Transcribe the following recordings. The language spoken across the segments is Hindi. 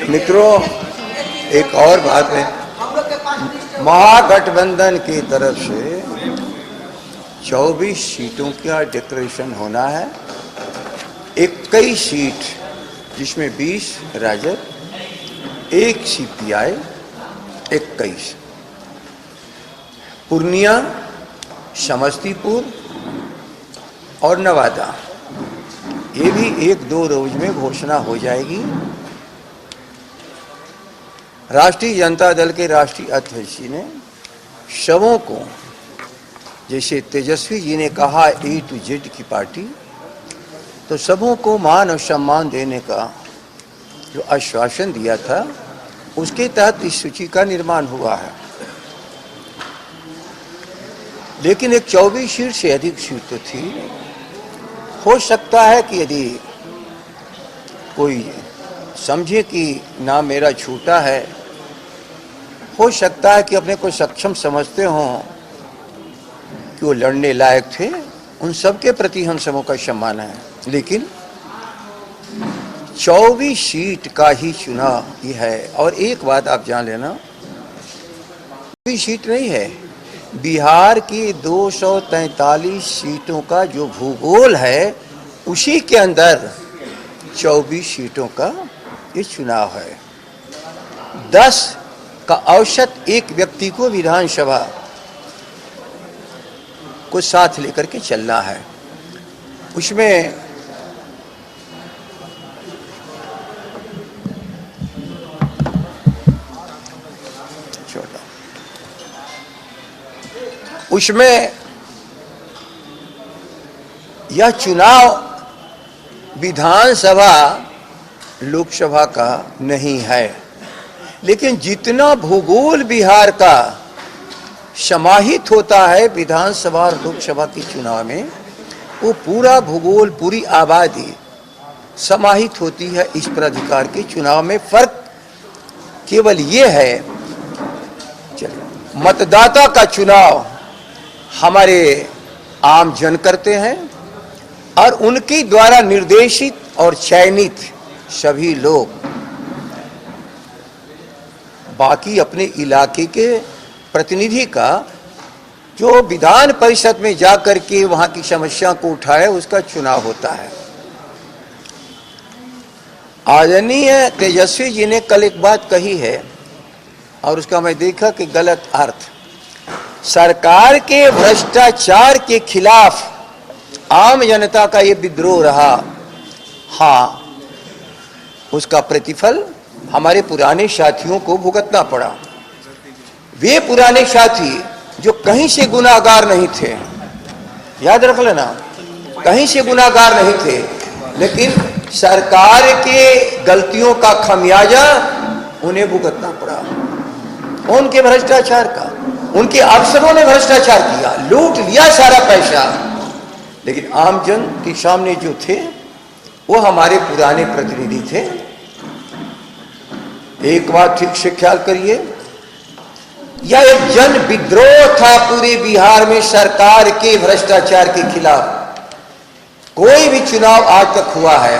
मित्रों, एक और बात है, महागठबंधन की तरफ से 24 सीटों का डिक्लेरेशन होना है। 21 सीट, जिसमें 20 राजद, 1 सीपीआई, 21। पूर्णिया, समस्तीपुर और नवादा, ये भी 1-2 रोज में घोषणा हो जाएगी। राष्ट्रीय जनता दल के राष्ट्रीय अध्यक्ष जी ने शवों को, जैसे तेजस्वी जी ने कहा A to Z की पार्टी, तो सबों को मान और सम्मान देने का जो आश्वासन दिया था, उसके तहत इस सूची का निर्माण हुआ है। लेकिन एक 24 सीट से अधिक सीट तो थी। हो सकता है कि यदि कोई समझे कि नाम मेरा छोटा है, हो सकता है कि अपने को सक्षम समझते हों कि वो लड़ने लायक थे, उन सब के प्रति हम सबों का सम्मान है। लेकिन 24 सीट का ही चुनाव ये है। और एक बात आप जान लेना, 24 सीट नहीं है, बिहार की 243 सीटों का जो भूगोल है, उसी के अंदर 24 सीटों का ये चुनाव है। 10 का औसत एक व्यक्ति को विधानसभा को साथ लेकर के चलना है। उसमें यह चुनाव विधानसभा लोकसभा का नहीं है, लेकिन जितना भूगोल बिहार का समाहित होता है विधानसभा और लोकसभा के चुनाव में, वो पूरा भूगोल, पूरी आबादी समाहित होती है इस प्राधिकार के चुनाव में। फर्क केवल ये है, चलिए, मतदाता का चुनाव हमारे आम जन करते हैं और उनके द्वारा निर्देशित और चयनित सभी लोग बाकी अपने इलाके के प्रतिनिधि का जो विधान परिषद में जाकर के वहां की समस्या को उठाए, उसका चुनाव होता है। आदरणीय तेजस्वी जी ने कल एक बात कही है और उसका मैं देखा कि गलत अर्थ, सरकार के भ्रष्टाचार के खिलाफ आम जनता का ये विद्रोह रहा। हाँ, उसका प्रतिफल हमारे पुराने साथियों को भुगतना पड़ा। वे पुराने साथी जो कहीं से गुनाहगार नहीं थे, याद रख लेना, कहीं से गुनाहगार नहीं थे, लेकिन सरकार के गलतियों का खमियाजा उन्हें भुगतना पड़ा। उनके भ्रष्टाचार का, उनके अफसरों ने भ्रष्टाचार किया, लूट लिया सारा पैसा। लेकिन आमजन के सामने जो थे वो हमारे पुराने प्रतिनिधि थे। एक बात ठीक से ख्याल करिए, यह एक जन विद्रोह था पूरे बिहार में सरकार के भ्रष्टाचार के खिलाफ। कोई भी चुनाव आज तक हुआ है,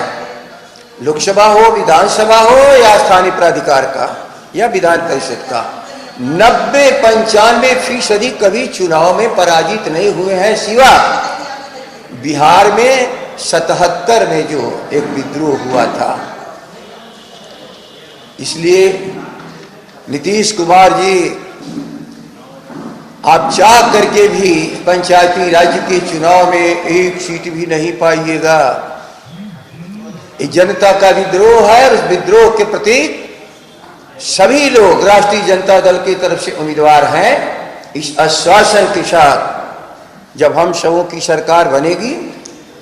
लोकसभा हो, विधानसभा हो या स्थानीय प्राधिकार का या विधान परिषद का, 90-95% कभी चुनाव में पराजित नहीं हुए हैं, सिवा बिहार में 77 में जो एक विद्रोह हुआ था। इसलिए नीतीश कुमार जी, आप चाह करके भी पंचायती राज्य के चुनाव में 1 सीट भी नहीं पाइएगा। ये जनता का विद्रोह है और उस विद्रोह के प्रति सभी लोग राष्ट्रीय जनता दल की तरफ से उम्मीदवार हैं। इस आश्वासन के साथ जब हम सबों की सरकार बनेगी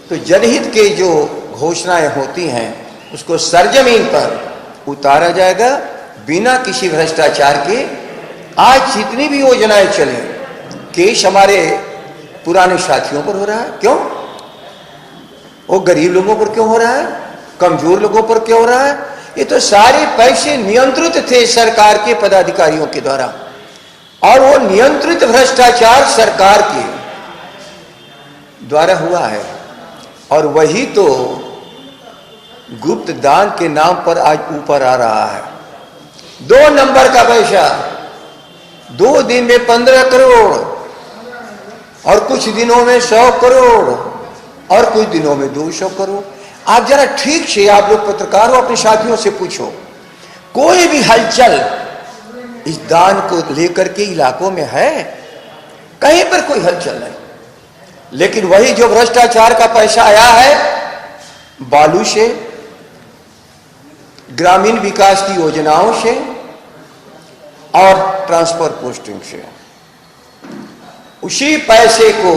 तो जनहित के जो घोषणाएं होती हैं उसको सरजमीन पर उतारा जाएगा, बिना किसी भ्रष्टाचार के। आज जितनी भी योजनाएं चले, केस हमारे पुराने साथियों पर हो रहा है, क्यों? वो गरीब लोगों पर क्यों हो रहा है, कमजोर लोगों पर क्यों हो रहा है? ये तो सारे पैसे नियंत्रित थे सरकार के पदाधिकारियों के द्वारा, और वो नियंत्रित भ्रष्टाचार सरकार के द्वारा हुआ है। और वही तो गुप्त दान के नाम पर आज ऊपर आ रहा है। 2 नंबर का पैसा, 2 दिन में 15 करोड़ और कुछ दिनों में 100 करोड़ और कुछ दिनों में 200 करोड़। आप जरा ठीक से, आप लोग पत्रकार हो, अपने साथियों से पूछो, कोई भी हलचल इस दान को लेकर के इलाकों में है? कहीं पर कोई हलचल नहीं। लेकिन वही जो भ्रष्टाचार का पैसा आया है बालू से, ग्रामीण विकास की योजनाओं से और ट्रांसफर पोस्टिंग से, उसी पैसे को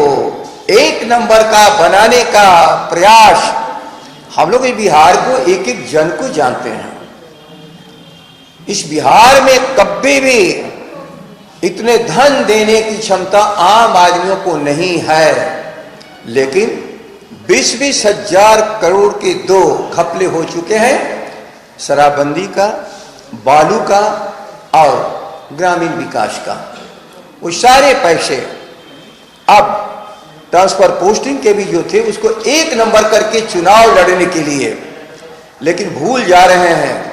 1 नंबर का बनाने का प्रयास, हम लोग इस बिहार को एक एक जन को जानते हैं। इस बिहार में कभी भी इतने धन देने की क्षमता आम आदमियों को नहीं है, लेकिन 20-20 हजार करोड़ के 2 घपले हो चुके हैं, शराबबंदी का, बालू का और ग्रामीण विकास का। वो सारे पैसे अब ट्रांसफर पोस्टिंग के भी जो थे उसको 1 नंबर करके चुनाव लड़ने के लिए, लेकिन भूल जा रहे हैं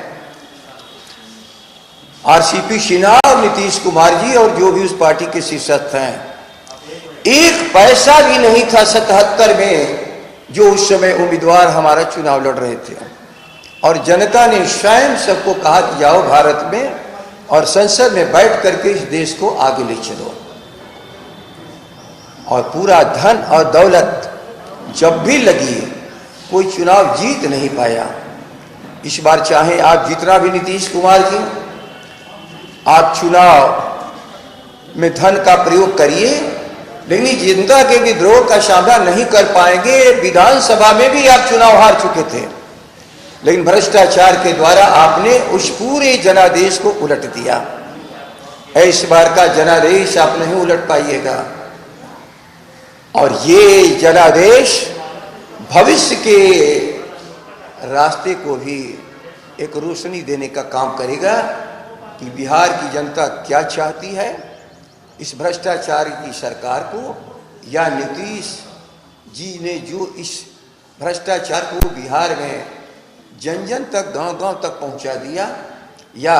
आरसीपी सिन्हा और नीतीश कुमार जी और जो भी उस पार्टी के शीर्षस्थ हैं। 1 पैसा भी नहीं था 77 में जो उस समय उम्मीदवार हमारा चुनाव लड़ रहे थे, और जनता ने स्वयं सबको कहा कि जाओ भारत में और संसद में बैठ करके इस देश को आगे ले चलो। और पूरा धन और दौलत जब भी लगी, कोई चुनाव जीत नहीं पाया। इस बार चाहे आप जितना भी नीतीश कुमार जी आप चुनाव में धन का प्रयोग करिए, लेकिन जनता के विद्रोह का सामना नहीं कर पाएंगे। विधानसभा में भी आप चुनाव हार चुके थे, लेकिन भ्रष्टाचार के द्वारा आपने उस पूरे जनादेश को उलट दिया। इस बार का जनादेश आप नहीं उलट पाइएगा, और ये जनादेश भविष्य के रास्ते को भी एक रोशनी देने का काम करेगा कि बिहार की जनता क्या चाहती है, इस भ्रष्टाचार की सरकार को, या नीतीश जी ने जो इस भ्रष्टाचार को बिहार में जन जन तक, गांव गांव तक पहुंचा दिया, या